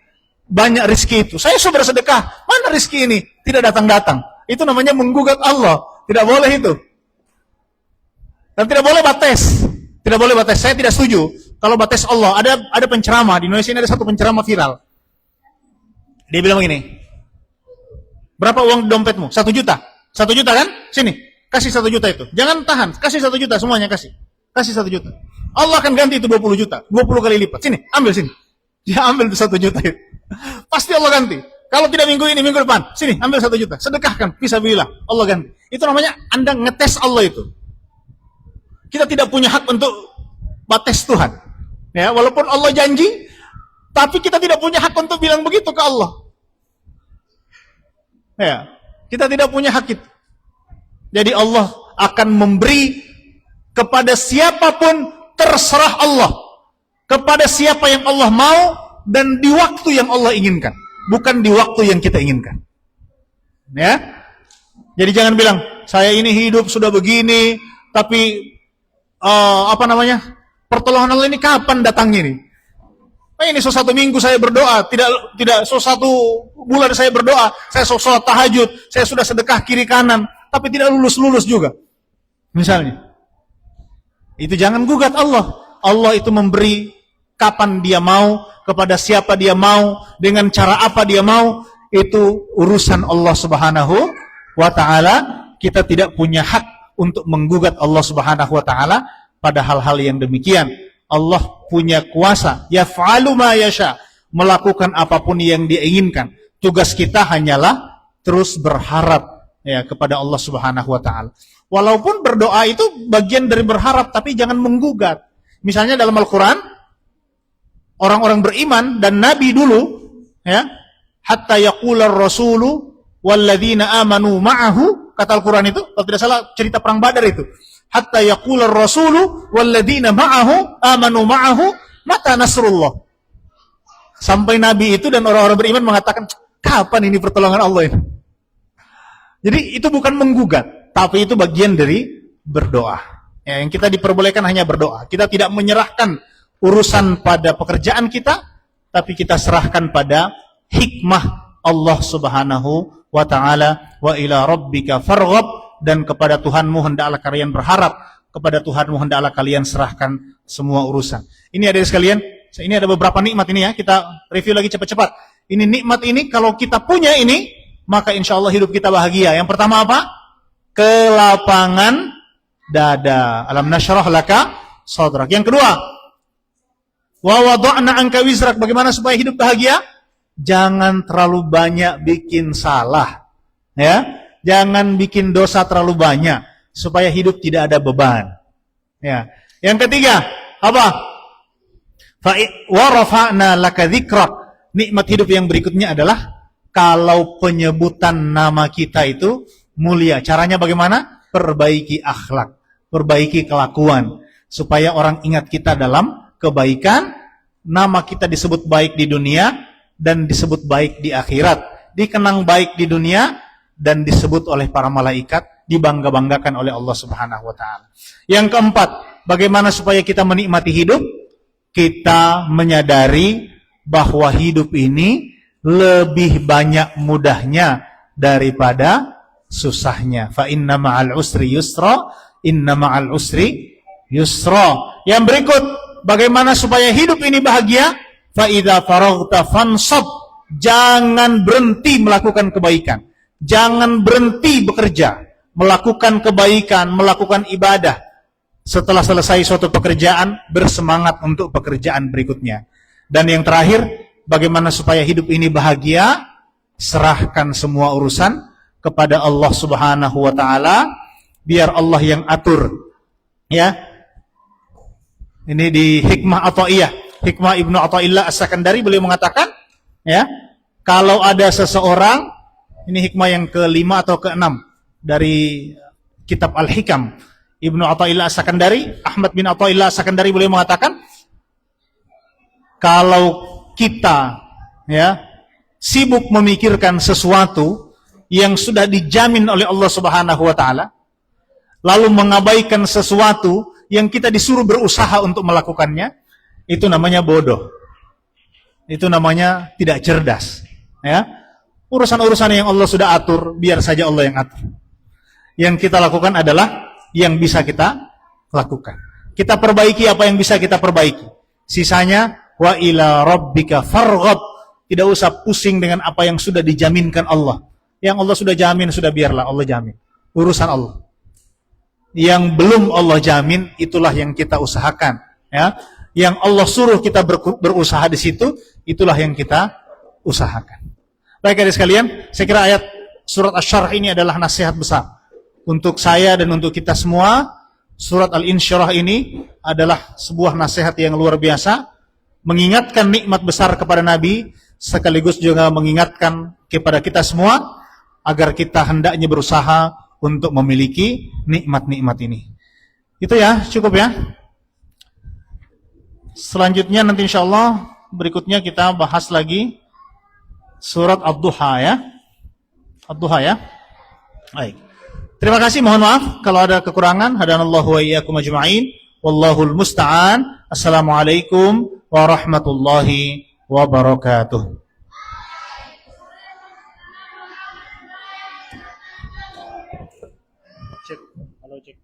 banyak rezeki itu. Saya sudah bersedekah, mana rezeki ini? Tidak datang-datang. Itu namanya menggugat Allah. Tidak boleh itu. Dan tidak boleh bates. Tidak boleh bates. Saya tidak setuju. Kalau bates Allah, ada penceramah di Indonesia ini, ada satu penceramah viral. Dia bilang begini, berapa uang di dompetmu? 1 juta. 1 juta kan? Sini, kasih 1 juta itu. Jangan tahan, kasih 1 juta semuanya kasih. Kasih 1 juta. Allah akan ganti itu 20 juta. 20 kali lipat. Sini, ambil sini. Dia ambil itu 1 juta itu. Pasti Allah ganti. Kalau tidak minggu ini, minggu depan. Sini, ambil 1 juta. Sedekahkan, fisabilillah. Allah ganti. Itu namanya Anda ngetes Allah itu. Kita tidak punya hak untuk bates Tuhan. Ya, walaupun Allah janji, tapi kita tidak punya hak untuk bilang begitu ke Allah. Ya, kita tidak punya hak itu. Jadi Allah akan memberi kepada siapapun, terserah Allah. Kepada siapa yang Allah mau dan di waktu yang Allah inginkan, bukan di waktu yang kita inginkan. Ya. Jadi jangan bilang saya ini hidup sudah begini, tapi pertolongan Allah ini kapan datangnya ini? Ini so 1 minggu saya berdoa, tidak so 1 bulan saya berdoa, saya sholat tahajud, saya sudah sedekah kiri kanan, tapi tidak lulus juga. Misalnya, itu jangan gugat Allah. Allah itu memberi kapan Dia mau, kepada siapa Dia mau, dengan cara apa Dia mau, itu urusan Allah Subhanahu wa taala. Kita tidak punya hak untuk menggugat Allah Subhanahu wa taala pada hal-hal yang demikian. Allah punya kuasa, yaf'alu ma yasha, melakukan apapun yang Dia inginkan. Tugas kita hanyalah terus berharap, ya, kepada Allah Subhanahu wa taala. Walaupun berdoa itu bagian dari berharap, tapi jangan menggugat. Misalnya dalam Al-Qur'an, orang-orang beriman dan nabi dulu, ya, hatta yaqular rasulu walladzina amanu ma'ahu, kata Al-Qur'an itu, kalau tidak salah cerita perang Badar itu. Hatta yaqular rasulu walladzina ma'ahu amanu ma'ahu mata nasrullah. Sampai nabi itu dan orang-orang beriman mengatakan, kapan ini pertolongan Allah ini? Jadi itu bukan menggugat, tapi itu bagian dari berdoa. Ya, yang kita diperbolehkan hanya berdoa. Kita tidak menyerahkan urusan pada pekerjaan kita, tapi kita serahkan pada hikmah Allah Subhanahu wa ta'ala. Wa ila rabbika farghab, dan kepada Tuhanmu hendaklah kalian berharap, kepada Tuhanmu hendaklah kalian serahkan semua urusan. Ini ada sekalian, ini ada beberapa nikmat ini ya, kita review lagi cepat-cepat. Ini nikmat ini, kalau kita punya ini, maka insya Allah hidup kita bahagia. Yang pertama apa? Kelapangan dada. Alam nashrah laka sadrak. Yang kedua, Wa wada'na anka wizrak. Bagaimana supaya hidup bahagia? Jangan terlalu banyak bikin salah. Ya, jangan bikin dosa terlalu banyak supaya hidup tidak ada beban. Ya. Yang ketiga, apa? Wa rafa'na laka dzikrak. Nikmat hidup yang berikutnya adalah kalau penyebutan nama kita itu mulia. Caranya bagaimana? Perbaiki akhlak, perbaiki kelakuan supaya orang ingat kita dalam kebaikan, nama kita disebut baik di dunia dan disebut baik di akhirat, dikenang baik di dunia dan disebut oleh para malaikat, dibangga-banggakan oleh Allah Subhanahu wa taala. Yang keempat, bagaimana supaya kita menikmati hidup? Kita menyadari bahwa hidup ini lebih banyak mudahnya daripada susahnya. Fa inna ma'al usri yusra, inna ma'al usri yusra. Yang berikut, bagaimana supaya hidup ini bahagia? Fa idza faraghta fansab. Jangan berhenti melakukan kebaikan. Jangan berhenti bekerja, melakukan kebaikan, melakukan ibadah. Setelah selesai suatu pekerjaan, bersemangat untuk pekerjaan berikutnya. Dan yang terakhir, bagaimana supaya hidup ini bahagia? Serahkan semua urusan kepada Allah Subhanahu wa taala, biar Allah yang atur. Ya. Ini di Hikmah Athaiyah. Hikmah Ibnu Athaillah As-Sakandari beliau mengatakan, ya, kalau ada seseorang, ini hikmah yang ke-5 atau ke-6 dari kitab Al-Hikam Ibnu Athaillah As-Sakandari, Ahmad bin Athaillah As-Sakandari beliau mengatakan, kalau kita, ya, sibuk memikirkan sesuatu yang sudah dijamin oleh Allah Subhanahu wa taala, lalu mengabaikan sesuatu yang kita disuruh berusaha untuk melakukannya, itu namanya bodoh. Itu namanya tidak cerdas, ya. Urusan-urusan yang Allah sudah atur, biar saja Allah yang atur. Yang kita lakukan adalah yang bisa kita lakukan. Kita perbaiki apa yang bisa kita perbaiki. Sisanya, wa ila rabbika farghab. Tidak usah pusing dengan apa yang sudah dijaminkan Allah. Yang Allah sudah jamin, sudah biarlah Allah jamin. Urusan Allah. Yang belum Allah jamin, itulah yang kita usahakan, ya. Yang Allah suruh kita berusaha di situ, itulah yang kita usahakan. Baik adik sekalian, saya kira ayat surat Asy-Syarh ini adalah nasihat besar untuk saya dan untuk kita semua. Surat Al-Insyirah ini adalah sebuah nasihat yang luar biasa, mengingatkan nikmat besar kepada Nabi, sekaligus juga mengingatkan kepada kita semua agar kita hendaknya berusaha untuk memiliki nikmat-nikmat ini. Itu ya, cukup ya. Selanjutnya nanti insyaallah berikutnya kita bahas lagi surat Ad-Duha ya. Ad-Duha ya. Baik. Terima kasih, mohon maaf kalau ada kekurangan. Hadanallahu wa iyyakum ajma'in. Wallahul musta'an. Assalamualaikum warahmatullahi wabarakatuh. Cek, halo cek.